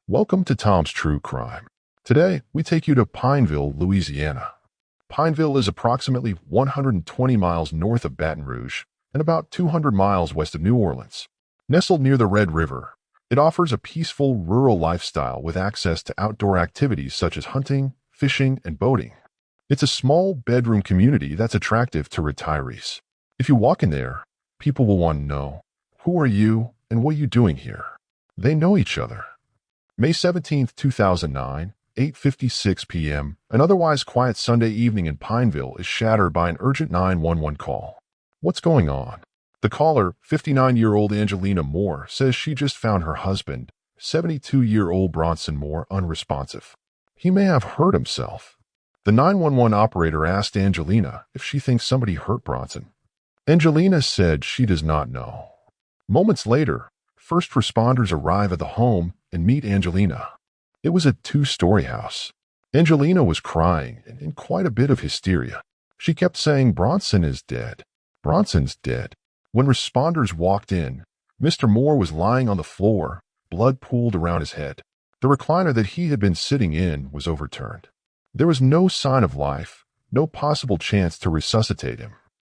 Welcome to Tom's True Crime. Today, we take you to Pineville, Louisiana. Pineville is approximately 120 miles north of Baton Rouge and about 200 miles west of New Orleans. Nestled near the Red River, it offers a peaceful rural lifestyle with access to outdoor activities such as hunting, fishing, and boating. It's a small bedroom community that's attractive to retirees. If you walk in there, people will want to know, who are you and what are you doing here? They know each other. May 17, 2009, 8:56 p.m., an otherwise quiet Sunday evening in Pineville is shattered by an urgent 911 call. What's going on? The caller, 59-year-old Angelina Moore, says she just found her husband, 72-year-old Bronson Moore, unresponsive. He may have hurt himself. The 911 operator asked Angelina if she thinks somebody hurt Bronson. Angelina said she does not know. Moments later, first responders arrive at the home and meet Angelina. It was a two-story house. Angelina was crying and in quite a bit of hysteria. She kept saying, "Bronson is dead. Bronson's dead." When responders walked in, Mr. Moore was lying on the floor, blood pooled around his head. The recliner that he had been sitting in was overturned. There was no sign of life, no possible chance to resuscitate him.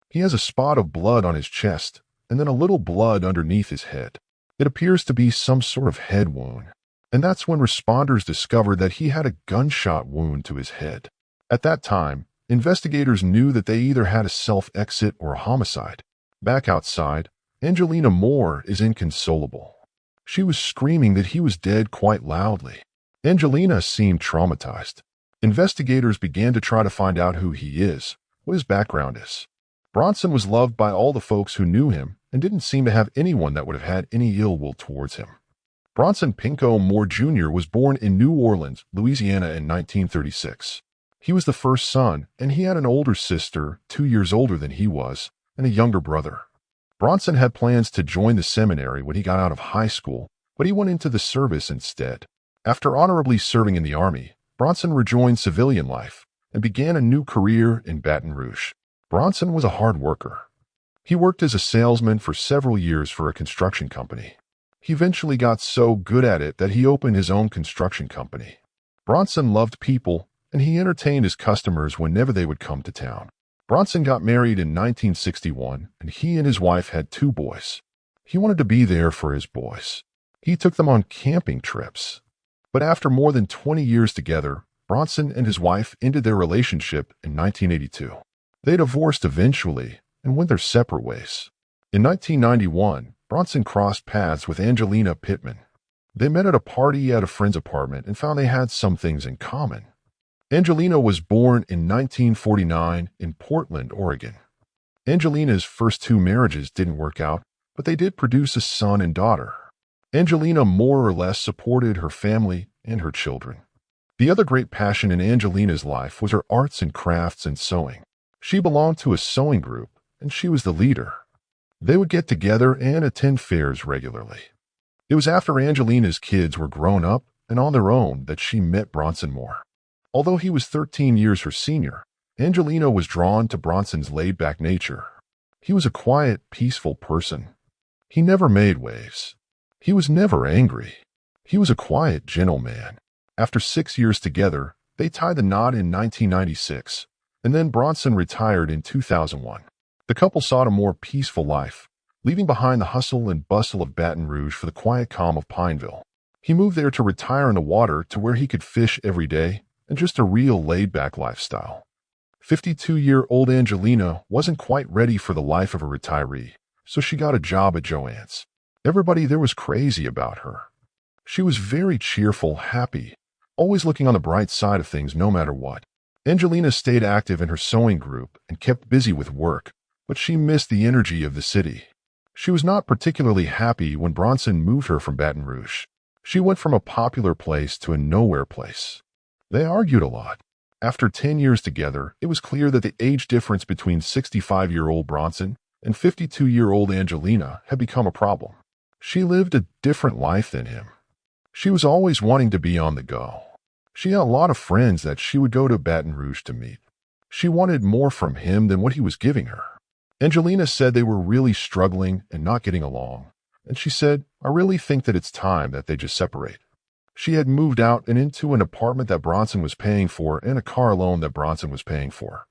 He has a spot of blood on his chest and then a little blood underneath his head. It appears to be some sort of head wound, and that's when responders discovered that he had a gunshot wound to his head. At that time, investigators knew that they either had a self-exit or a homicide. Back outside, Angelina Moore is inconsolable. She was screaming that he was dead quite loudly. Angelina seemed traumatized. Investigators began to try to find out who he is, what his background is. Bronson was loved by all the folks who knew him and didn't seem to have anyone that would have had any ill will towards him. Bronson Pinco Moore Jr. was born in New Orleans, Louisiana in 1936. He was the first son, and he had an older sister, 2 years older than he was, and a younger brother. Bronson had plans to join the seminary when he got out of high school, but he went into the service instead. After honorably serving in the Army, Bronson rejoined civilian life and began a new career in Baton Rouge. Bronson was a hard worker. He worked as a salesman for several years for a construction company. He eventually got so good at it that he opened his own construction company. Bronson loved people, and he entertained his customers whenever they would come to town. Bronson got married in 1961, and he and his wife had 2 boys. He wanted to be there for his boys. He took them on camping trips. But after more than 20 years together, Bronson and his wife ended their relationship in 1982. They divorced eventually and went their separate ways. In 1991, Bronson crossed paths with Angelina Pittman. They met at a party at a friend's apartment and found they had some things in common. Angelina was born in 1949 in Portland, Oregon. Angelina's first 2 marriages didn't work out, but they did produce a son and daughter. Angelina more or less supported her family and her children. The other great passion in Angelina's life was her arts and crafts and sewing. She belonged to a sewing group, and she was the leader. They would get together and attend fairs regularly. It was after Angelina's kids were grown up and on their own that she met Bronson Moore. Although he was 13 years her senior, Angelina was drawn to Bronson's laid-back nature. He was a quiet, peaceful person. He never made waves. He was never angry. He was a quiet, gentle man. After 6 years together, they tied the knot in 1996, and then Bronson retired in 2001. The couple sought a more peaceful life, leaving behind the hustle and bustle of Baton Rouge for the quiet calm of Pineville. He moved there to retire in the water to where he could fish every day and just a real laid-back lifestyle. 52-year-old Angelina wasn't quite ready for the life of a retiree, so she got a job at Joann's. Everybody there was crazy about her. She was very cheerful, happy, always looking on the bright side of things no matter what. Angelina stayed active in her sewing group and kept busy with work, but she missed the energy of the city. She was not particularly happy when Bronson moved her from Baton Rouge. She went from a popular place to a nowhere place. They argued a lot. After 10 years together, it was clear that the age difference between 65-year-old Bronson and 52-year-old Angelina had become a problem. She lived a different life than him. She was always wanting to be on the go. She had a lot of friends that she would go to Baton Rouge to meet. She wanted more from him than what he was giving her. Angelina said they were really struggling and not getting along, and she said, "I really think that it's time that they just separate." She had moved out and into an apartment that Bronson was paying for and a car loan that Bronson was paying for.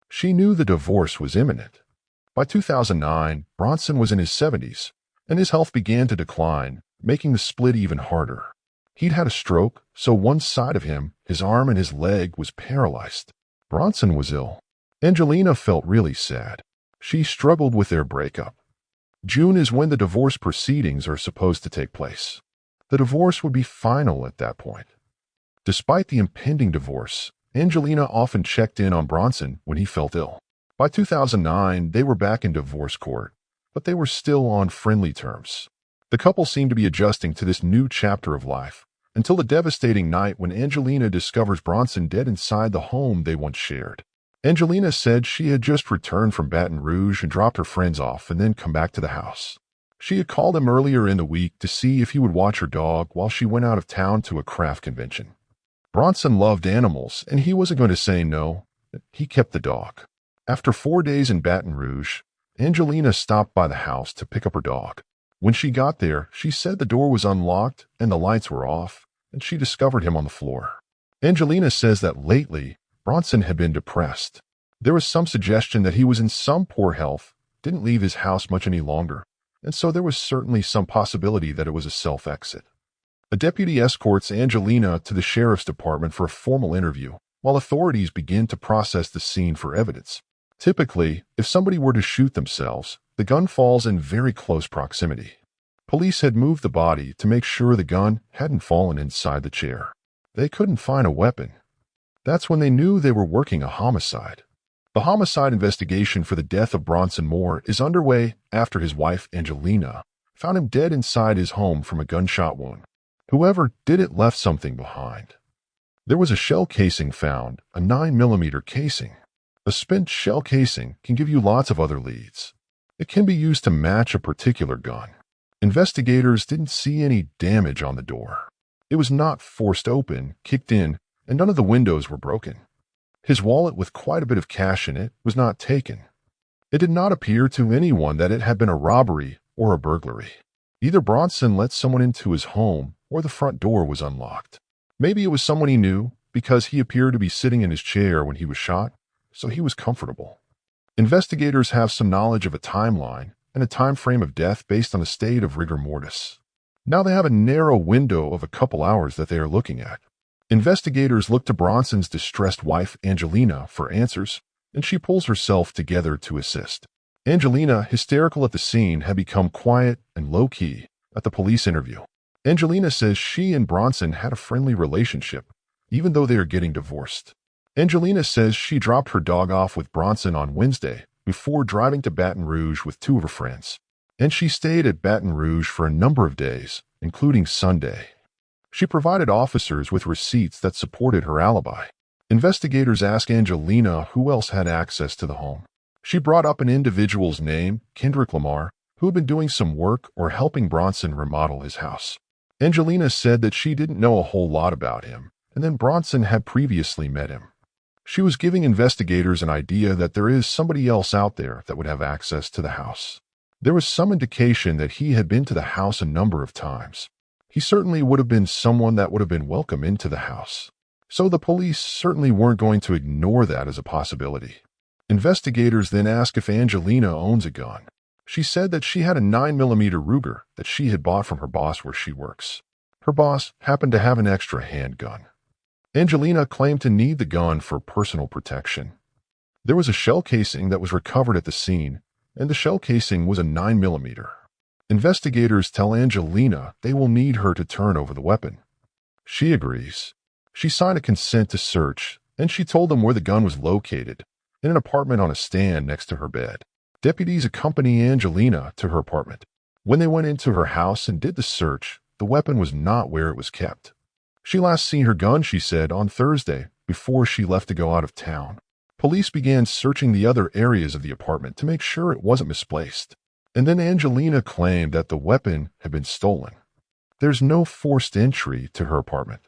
She knew the divorce was imminent. By 2009, Bronson was in his 70s, and his health began to decline, making the split even harder. He'd had a stroke, so one side of him, his arm and his leg, was paralyzed. Bronson was ill. Angelina felt really sad. She struggled with their breakup. June is when the divorce proceedings are supposed to take place. The divorce would be final at that point. Despite the impending divorce, Angelina often checked in on Bronson when he felt ill. By 2009, they were back in divorce court, but they were still on friendly terms. The couple seemed to be adjusting to this new chapter of life, until the devastating night when Angelina discovers Bronson dead inside the home they once shared. Angelina said she had just returned from Baton Rouge and dropped her friends off and then come back to the house. She had called him earlier in the week to see if he would watch her dog while she went out of town to a craft convention. Bronson loved animals, and he wasn't going to say no. He kept the dog. After 4 days in Baton Rouge, Angelina stopped by the house to pick up her dog. When she got there, she said the door was unlocked and the lights were off, and she discovered him on the floor. Angelina says that lately, Bronson had been depressed. There was some suggestion that he was in some poor health, didn't leave his house much any longer, and so there was certainly some possibility that it was a self-exit. A deputy escorts Angelina to the sheriff's department for a formal interview, while authorities begin to process the scene for evidence. Typically, if somebody were to shoot themselves, the gun falls in very close proximity. Police had moved the body to make sure the gun hadn't fallen inside the chair. They couldn't find a weapon. That's when they knew they were working a homicide. The homicide investigation for the death of Bronson Moore is underway after his wife, Angelina, found him dead inside his home from a gunshot wound. Whoever did it left something behind. There was a shell casing found, a 9mm casing. A spent shell casing can give you lots of other leads. It can be used to match a particular gun. Investigators didn't see any damage on the door. It was not forced open, kicked in, and none of the windows were broken. His wallet with quite a bit of cash in it was not taken. It did not appear to anyone that it had been a robbery or a burglary. Either Bronson let someone into his home or the front door was unlocked. Maybe it was someone he knew because he appeared to be sitting in his chair when he was shot, so he was comfortable. Investigators have some knowledge of a timeline and a time frame of death based on a state of rigor mortis. Now they have a narrow window of a couple hours that they are looking at. Investigators look to Bronson's distressed wife, Angelina, for answers, and she pulls herself together to assist. Angelina, hysterical at the scene, had become quiet and low-key at the police interview. Angelina says she and Bronson had a friendly relationship, even though they are getting divorced. Angelina says she dropped her dog off with Bronson on Wednesday before driving to Baton Rouge with 2 of her friends, and she stayed at Baton Rouge for a number of days, including Sunday. She provided officers with receipts that supported her alibi. Investigators asked Angelina who else had access to the home. She brought up an individual's name, Kendrick Lemar, who had been doing some work or helping Bronson remodel his house. Angelina said that she didn't know a whole lot about him, and then Bronson had previously met him. She was giving investigators an idea that there is somebody else out there that would have access to the house. There was some indication that he had been to the house a number of times. He certainly would have been someone that would have been welcome into the house. So the police certainly weren't going to ignore that as a possibility. Investigators then asked if Angelina owns a gun. She said that she had a 9mm Ruger that she had bought from her boss where she works. Her boss happened to have an extra handgun. Angelina claimed to need the gun for personal protection. There was a shell casing that was recovered at the scene, and the shell casing was a 9mm. Investigators tell Angelina they will need her to turn over the weapon. She agrees. She signed a consent to search, and she told them where the gun was located, in an apartment on a stand next to her bed. Deputies accompany Angelina to her apartment. When they went into her house and did the search, the weapon was not where it was kept. She last seen her gun, she said, on Thursday before she left to go out of town. Police began searching the other areas of the apartment to make sure it wasn't misplaced. And then Angelina claimed that the weapon had been stolen. There's no forced entry to her apartment.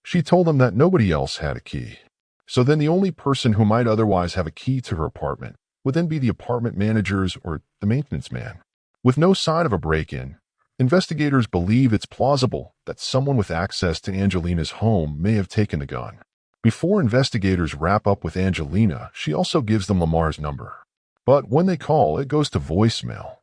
She told them that nobody else had a key. So then the only person who might otherwise have a key to her apartment would then be the apartment managers or the maintenance man. With no sign of a break-in, Investigators believe it's plausible that someone with access to Angelina's home may have taken the gun. Before investigators wrap up with Angelina, she also gives them Lamar's number. But when they call, it goes to voicemail.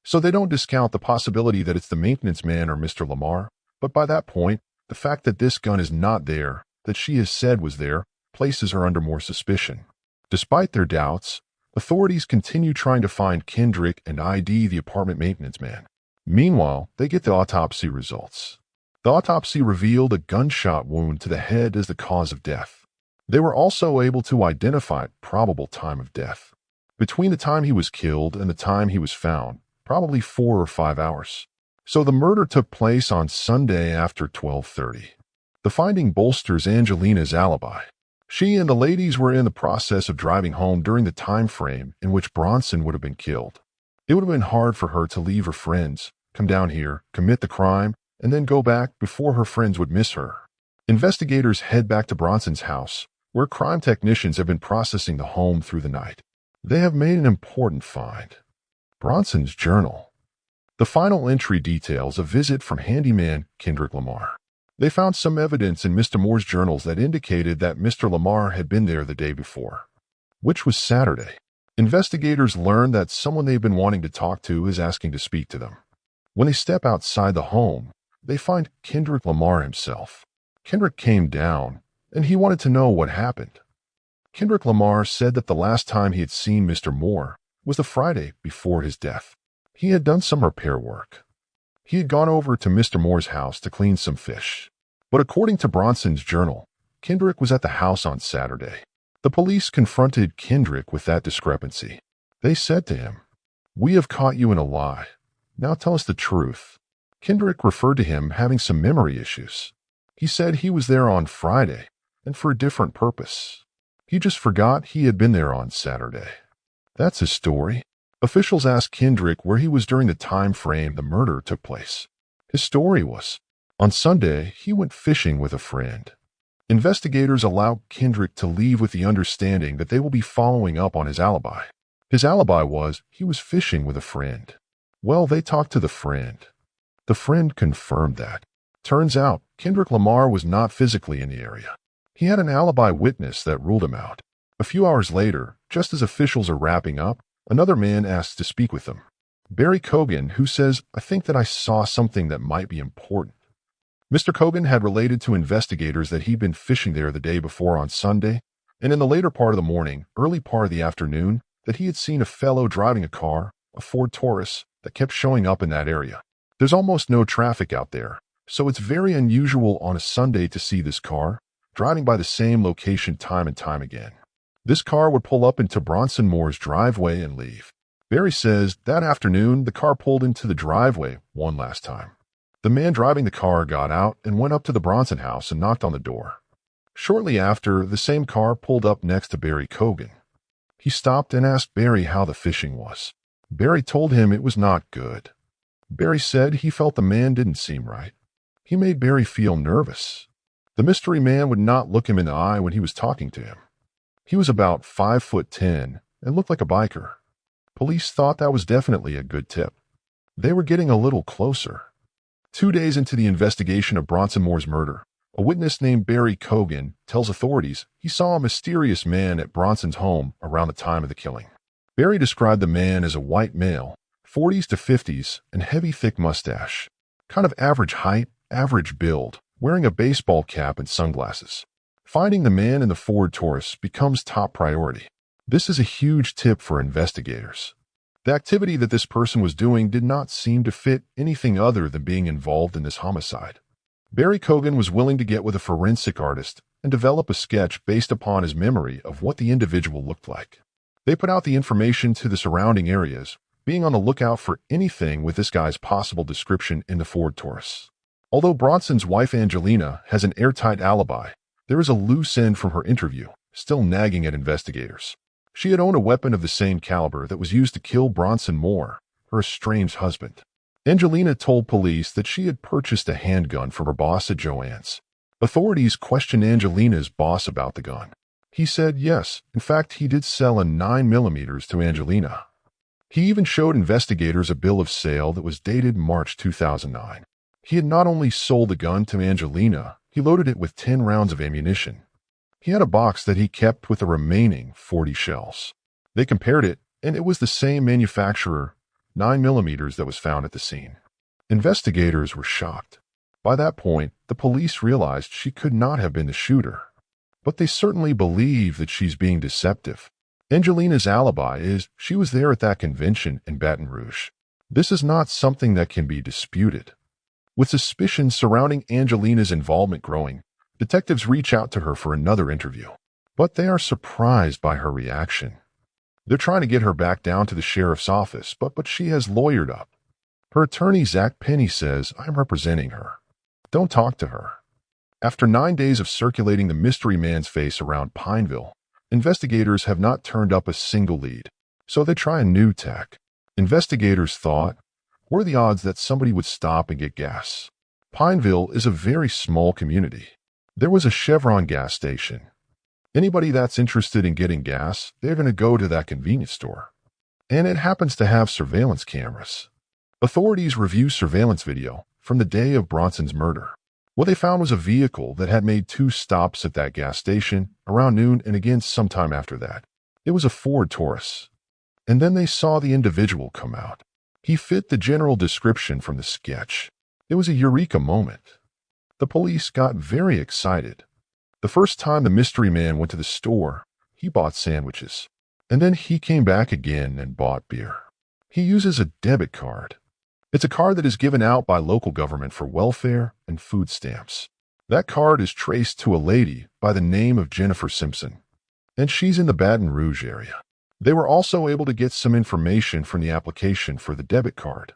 So they don't discount the possibility that it's the maintenance man or Mr. Lemar, but by that point, the fact that this gun is not there, that she has said was there, places her under more suspicion. Despite their doubts, authorities continue trying to find Kendrick and ID the apartment maintenance man. Meanwhile, they get the autopsy results. The autopsy revealed a gunshot wound to the head as the cause of death. They were also able to identify probable time of death. Between the time he was killed and the time he was found, probably 4 or 5 hours. So the murder took place on Sunday after 12:30. The finding bolsters Angelina's alibi. She and the ladies were in the process of driving home during the time frame in which Bronson would have been killed. It would have been hard for her to leave her friends, come down here, commit the crime, and then go back before her friends would miss her. Investigators head back to Bronson's house, where crime technicians have been processing the home through the night. They have made an important find. Bronson's journal. The final entry details a visit from handyman Kendrick Lemar. They found some evidence in Mr. Moore's journals that indicated that Mr. Lemar had been there the day before, which was Saturday. Investigators learn that someone they've been wanting to talk to is asking to speak to them. When they step outside the home, they find Kendrick Lemar himself. Kendrick came down, and he wanted to know what happened. Kendrick Lemar said that the last time he had seen Mr. Moore was the Friday before his death. He had done some repair work. He had gone over to Mr. Moore's house to clean some fish. But according to Bronson's journal, Kendrick was at the house on Saturday. The police confronted Kendrick with that discrepancy. They said to him, "We have caught you in a lie. Now tell us the truth." Kendrick referred to him having some memory issues. He said he was there on Friday, and for a different purpose. He just forgot he had been there on Saturday. That's his story. Officials asked Kendrick where he was during the time frame the murder took place. His story was, on Sunday, he went fishing with a friend. Investigators allow Kendrick to leave with the understanding that they will be following up on his alibi. His alibi was he was fishing with a friend. Well, they talked to the friend. The friend confirmed that. Turns out, Kendrick Lemar was not physically in the area. He had an alibi witness that ruled him out. A few hours later, just as officials are wrapping up, another man asks to speak with them. Barry Kogan, who says, "I think that I saw something that might be important." Mr. Kogan had related to investigators that he'd been fishing there the day before on Sunday, and in the later part of the morning, early part of the afternoon, that he had seen a fellow driving a car, a Ford Taurus, that kept showing up in that area. There's almost no traffic out there, so it's very unusual on a Sunday to see this car driving by the same location time and time again. This car would pull up into Bronson Moore's driveway and leave. Barry says that afternoon, the car pulled into the driveway one last time. The man driving the car got out and went up to the Bronson house and knocked on the door. Shortly after, the same car pulled up next to Barry Kogan. He stopped and asked Barry how the fishing was. Barry told him it was not good. Barry said he felt the man didn't seem right. He made Barry feel nervous. The mystery man would not look him in the eye when he was talking to him. He was about 5'10" and looked like a biker. Police thought that was definitely a good tip. They were getting a little closer. 2 days into the investigation of Bronson Moore's murder, a witness named Barry Kogan tells authorities he saw a mysterious man at Bronson's home around the time of the killing. Barry described the man as a white male, 40s to 50s, and heavy thick mustache. Kind of average height, average build, wearing a baseball cap and sunglasses. Finding the man in the Ford Taurus becomes top priority. This is a huge tip for investigators. The activity that this person was doing did not seem to fit anything other than being involved in this homicide. Barry Kogan was willing to get with a forensic artist and develop a sketch based upon his memory of what the individual looked like. They put out the information to the surrounding areas, being on the lookout for anything with this guy's possible description in the Ford Taurus. Although Bronson's wife Angelina has an airtight alibi, there is a loose end from her interview, still nagging at investigators. She had owned a weapon of the same caliber that was used to kill Bronson Moore, her estranged husband. Angelina told police that she had purchased a handgun from her boss at Joann's. Authorities questioned Angelina's boss about the gun. He said yes, in fact he did sell a 9mm to Angelina. He even showed investigators a bill of sale that was dated March 2009. He had not only sold the gun to Angelina, he loaded it with 10 rounds of ammunition. He had a box that he kept with the remaining 40 shells. They compared it, and it was the same manufacturer, 9mm, that was found at the scene. Investigators were shocked. By that point, the police realized she could not have been the shooter. But they certainly believe that she's being deceptive. Angelina's alibi is she was there at that convention in Baton Rouge. This is not something that can be disputed. With suspicions surrounding Angelina's involvement growing, detectives reach out to her for another interview. But they are surprised by her reaction. They're trying to get her back down to the sheriff's office, but she has lawyered up. Her attorney, Zach Penny, says, "I'm representing her. Don't talk to her." After 9 days of circulating the mystery man's face around Pineville, investigators have not turned up a single lead. So they try a new tack. Investigators thought, what are the odds that somebody would stop and get gas? Pineville is a very small community. There was a Chevron gas station. Anybody that's interested in getting gas, they're going to go to that convenience store. And it happens to have surveillance cameras. Authorities review surveillance video from the day of Bronson's murder. What they found was a vehicle that had made 2 stops at that gas station around noon and again sometime after that. It was a Ford Taurus. And then they saw the individual come out. He fit the general description from the sketch. It was a eureka moment. The police got very excited. The first time the mystery man went to the store, he bought sandwiches. And then he came back again and bought beer. He uses a debit card. It's a card that is given out by local government for welfare and food stamps. That card is traced to a lady by the name of Jennifer Simpson, and she's in the Baton Rouge area. They were also able to get some information from the application for the debit card.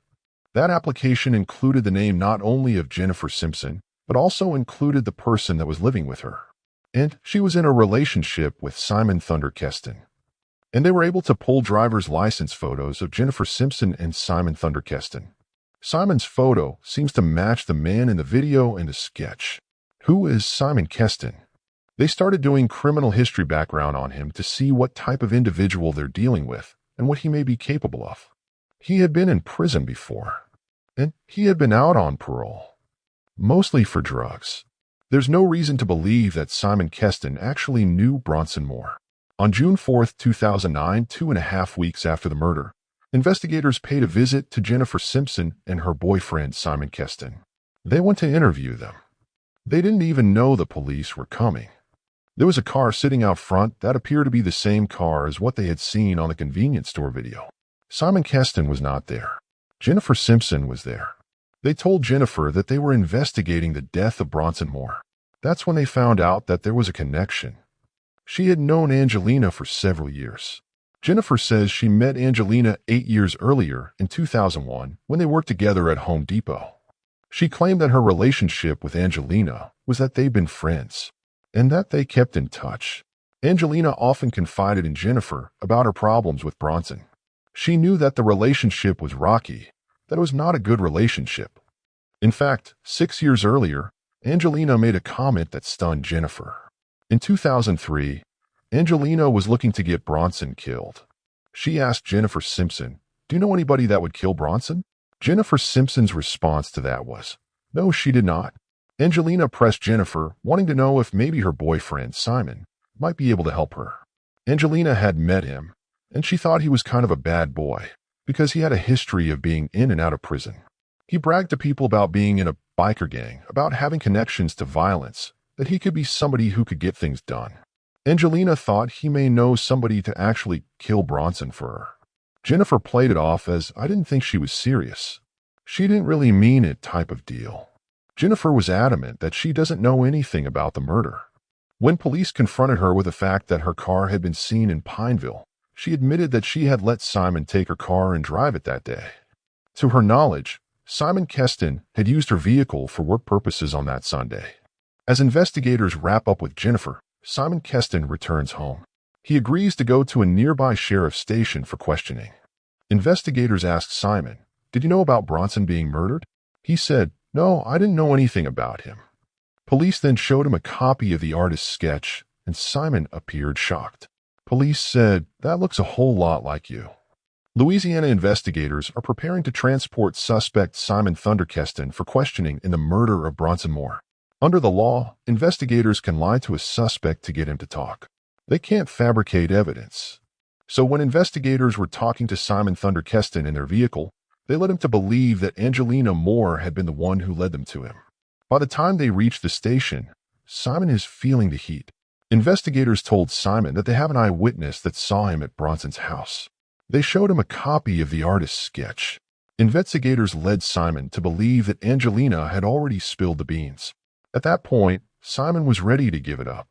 That application included the name not only of Jennifer Simpson, but also included the person that was living with her. And she was in a relationship with Simon Thunder Kestan. And they were able to pull driver's license photos of Jennifer Simpson and Simon Thunder Kestan. Simon's photo seems to match the man in the video and the sketch. Who is Simon Kestan? They started doing criminal history background on him to see what type of individual they're dealing with and what he may be capable of. He had been in prison before, and he had been out on parole, mostly for drugs. There's no reason to believe that Simon Kestan actually knew Bronson Moore. On June 4, 2009, 2.5 weeks after the murder, investigators paid a visit to Jennifer Simpson and her boyfriend, Simon Kestan. They went to interview them. They didn't even know the police were coming. There was a car sitting out front that appeared to be the same car as what they had seen on the convenience store video. Simon Kestan was not there. Jennifer Simpson was there. They told Jennifer that they were investigating the death of Bronson Moore. That's when they found out that there was a connection. She had known Angelina for several years. Jennifer says she met Angelina 8 years earlier in 2001 when they worked together at Home Depot. She claimed that her relationship with Angelina was that they'd been friends and that they kept in touch. Angelina often confided in Jennifer about her problems with Bronson. She knew that the relationship was rocky, that it was not a good relationship. In fact, 6 years earlier, Angelina made a comment that stunned Jennifer. In 2003, Angelina was looking to get Bronson killed. She asked Jennifer Simpson, "Do you know anybody that would kill Bronson?" Jennifer Simpson's response to that was, "No, she did not." Angelina pressed Jennifer, wanting to know if maybe her boyfriend, Simon, might be able to help her. Angelina had met him, and she thought he was kind of a bad boy because he had a history of being in and out of prison. He bragged to people about being in a biker gang, about having connections to violence, that he could be somebody who could get things done. Angelina thought he may know somebody to actually kill Bronson for her. Jennifer played it off as, "I didn't think she was serious. She didn't really mean it" type of deal. Jennifer was adamant that she doesn't know anything about the murder. When police confronted her with the fact that her car had been seen in Pineville, she admitted that she had let Simon take her car and drive it that day. To her knowledge, Simon Kestan had used her vehicle for work purposes on that Sunday. As investigators wrap up with Jennifer, Simon Kestan returns home. He agrees to go to a nearby sheriff's station for questioning. Investigators ask Simon, "Did you know about Bronson being murdered?" He said, "No, I didn't know anything about him." Police then showed him a copy of the artist's sketch, and Simon appeared shocked. Police said, "That looks a whole lot like you." Louisiana investigators are preparing to transport suspect Simon Thunder Kestan for questioning in the murder of Bronson Moore. Under the law, investigators can lie to a suspect to get him to talk. They can't fabricate evidence. So when investigators were talking to Simon Thunder Kestan in their vehicle, they led him to believe that Angelina Moore had been the one who led them to him. By the time they reached the station, Simon is feeling the heat. Investigators told Simon that they have an eyewitness that saw him at Bronson's house. They showed him a copy of the artist's sketch. Investigators led Simon to believe that Angelina had already spilled the beans. At that point, Simon was ready to give it up.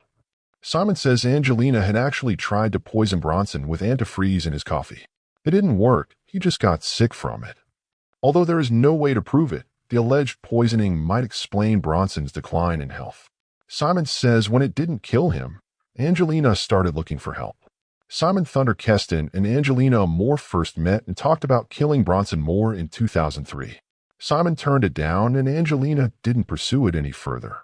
Simon says Angelina had actually tried to poison Bronson with antifreeze in his coffee. It didn't work, he just got sick from it. Although there is no way to prove it, the alleged poisoning might explain Bronson's decline in health. Simon says when it didn't kill him, Angelina started looking for help. Simon Thunder Kestan and Angelina Moore first met and talked about killing Bronson Moore in 2003. Simon turned it down and Angelina didn't pursue it any further.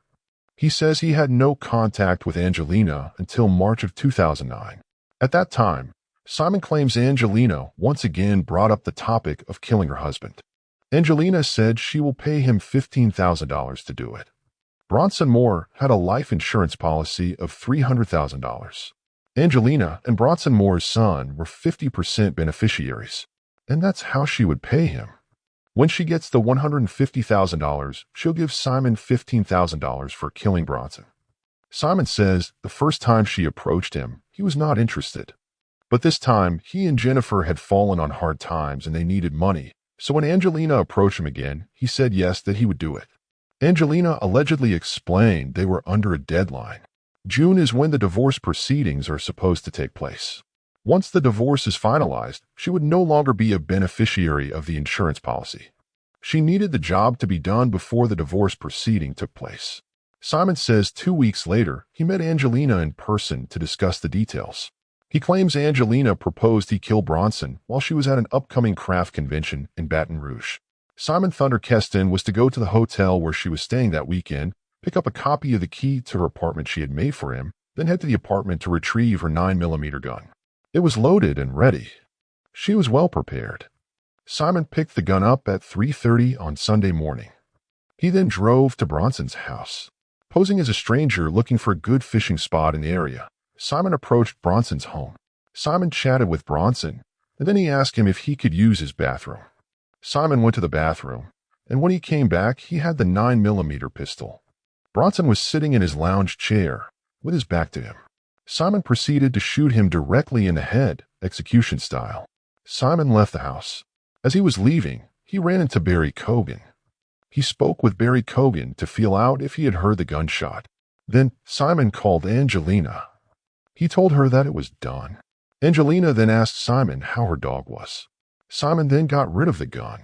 He says he had no contact with Angelina until March of 2009. At that time, Simon claims Angelina once again brought up the topic of killing her husband. Angelina said she will pay him $15,000 to do it. Bronson Moore had a life insurance policy of $300,000. Angelina and Bronson Moore's son were 50% beneficiaries, and that's how she would pay him. When she gets the $150,000, she'll give Simon $15,000 for killing Bronson. Simon says the first time she approached him, he was not interested. But this time, he and Jennifer had fallen on hard times and they needed money, so when Angelina approached him again, he said yes, that he would do it. Angelina allegedly explained they were under a deadline. June is when the divorce proceedings are supposed to take place. Once the divorce is finalized, she would no longer be a beneficiary of the insurance policy. She needed the job to be done before the divorce proceeding took place. Simon says 2 weeks later, he met Angelina in person to discuss the details. He claims Angelina proposed he kill Bronson while she was at an upcoming craft convention in Baton Rouge. Simon Thunder Kestan was to go to the hotel where she was staying that weekend, pick up a copy of the key to her apartment she had made for him, then head to the apartment to retrieve her 9mm gun. It was loaded and ready. She was well prepared. Simon picked the gun up at 3:30 on Sunday morning. He then drove to Bronson's house. Posing as a stranger looking for a good fishing spot in the area, Simon approached Bronson's home. Simon chatted with Bronson, and then he asked him if he could use his bathroom. Simon went to the bathroom, and when he came back, he had the 9mm pistol. Bronson was sitting in his lounge chair, with his back to him. Simon proceeded to shoot him directly in the head, execution style. Simon left the house. As he was leaving, he ran into Barry Kogan. He spoke with Barry Kogan to feel out if he had heard the gunshot. Then Simon called Angelina. He told her that it was done. Angelina then asked Simon how her dog was. Simon then got rid of the gun.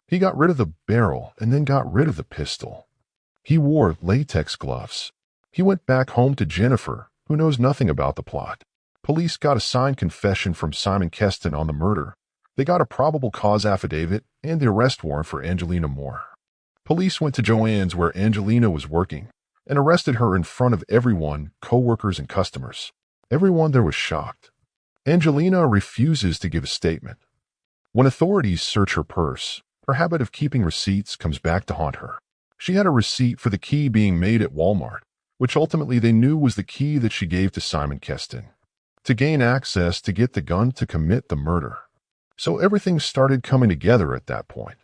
He got rid of the barrel and then got rid of the pistol. He wore latex gloves. He went back home to Jennifer, who knows nothing about the plot. Police got a signed confession from Simon Kestan on the murder. They got a probable cause affidavit and the arrest warrant for Angelina Moore. Police went to Joanne's where Angelina was working and arrested her in front of everyone, co-workers and customers. Everyone there was shocked. Angelina refuses to give a statement. When authorities search her purse, her habit of keeping receipts comes back to haunt her. She had a receipt for the key being made at Walmart, which ultimately they knew was the key that she gave to Simon Kestan to gain access to get the gun to commit the murder. So everything started coming together at that point.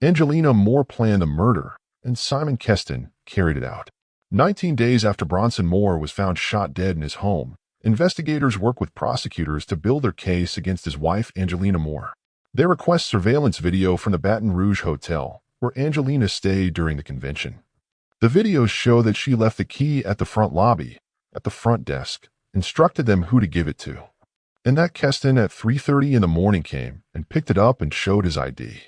Angelina Moore planned the murder, and Simon Kestan carried it out. 19 days after Bronson Moore was found shot dead in his home, investigators worked with prosecutors to build their case against his wife, Angelina Moore. They request surveillance video from the Baton Rouge hotel, where Angelina stayed during the convention. The videos show that she left the key at the front lobby, at the front desk, instructed them who to give it to, and that Kestan at 3:30 in the morning came and picked it up and showed his ID.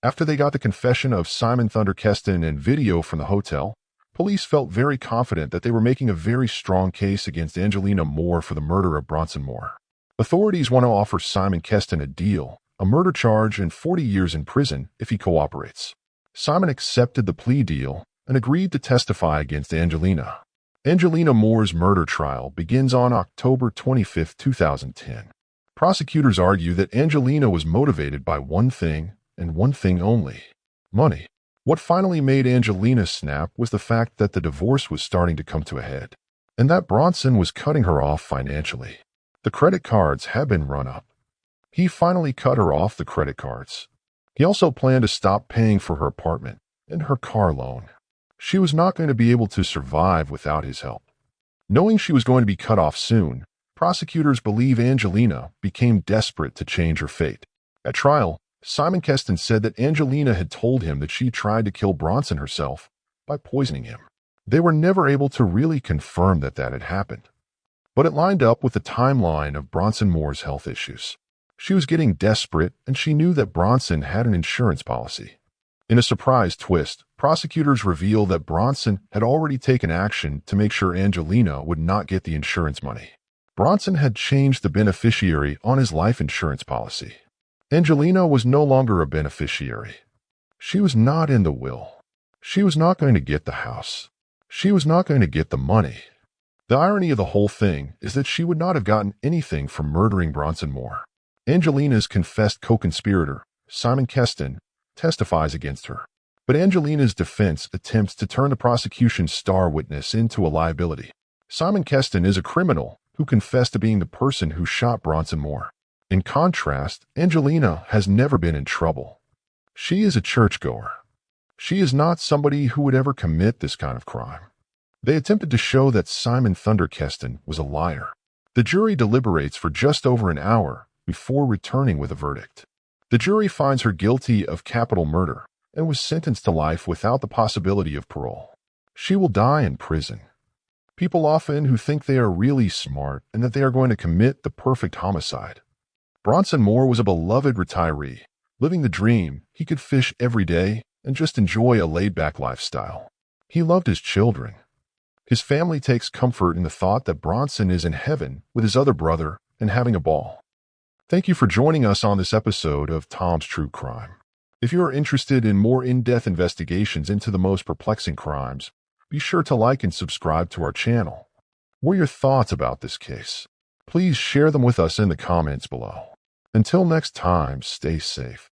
After they got the confession of Simon Thunder Kestan and video from the hotel, police felt very confident that they were making a very strong case against Angelina Moore for the murder of Bronson Moore. Authorities want to offer Simon Kestan a deal, a murder charge and 40 years in prison if he cooperates. Simon accepted the plea deal and agreed to testify against Angelina. Angelina Moore's murder trial begins on October 25, 2010. Prosecutors argue that Angelina was motivated by one thing and one thing only: money. What finally made Angelina snap was the fact that the divorce was starting to come to a head, and that Bronson was cutting her off financially. The credit cards had been run up. He finally cut her off the credit cards. He also planned to stop paying for her apartment and her car loan. She was not going to be able to survive without his help. Knowing she was going to be cut off soon, prosecutors believe Angelina became desperate to change her fate. At trial, Simon Kestan said that Angelina had told him that she tried to kill Bronson herself by poisoning him. They were never able to really confirm that that had happened, but it lined up with the timeline of Bronson Moore's health issues. She was getting desperate, and she knew that Bronson had an insurance policy. In a surprise twist, prosecutors reveal that Bronson had already taken action to make sure Angelina would not get the insurance money. Bronson had changed the beneficiary on his life insurance policy. Angelina was no longer a beneficiary. She was not in the will. She was not going to get the house. She was not going to get the money. The irony of the whole thing is that she would not have gotten anything from murdering Bronson Moore. Angelina's confessed co-conspirator, Simon Kestan, testifies against her, but Angelina's defense attempts to turn the prosecution's star witness into a liability. Simon Kestan is a criminal who confessed to being the person who shot Bronson Moore. In contrast, Angelina has never been in trouble. She is a churchgoer. She is not somebody who would ever commit this kind of crime. They attempted to show that Simon Thunder Kestan was a liar. The jury deliberates for just over an hour before returning with a verdict. The jury finds her guilty of capital murder and was sentenced to life without the possibility of parole. She will die in prison. People often who think they are really smart and that they are going to commit the perfect homicide. Bronson Moore was a beloved retiree, living the dream. He could fish every day and just enjoy a laid-back lifestyle. He loved his children. His family takes comfort in the thought that Bronson is in heaven with his other brother and having a ball. Thank you for joining us on this episode of Tom's True Crime. If you are interested in more in-depth investigations into the most perplexing crimes, be sure to like and subscribe to our channel. What are your thoughts about this case? Please share them with us in the comments below. Until next time, stay safe.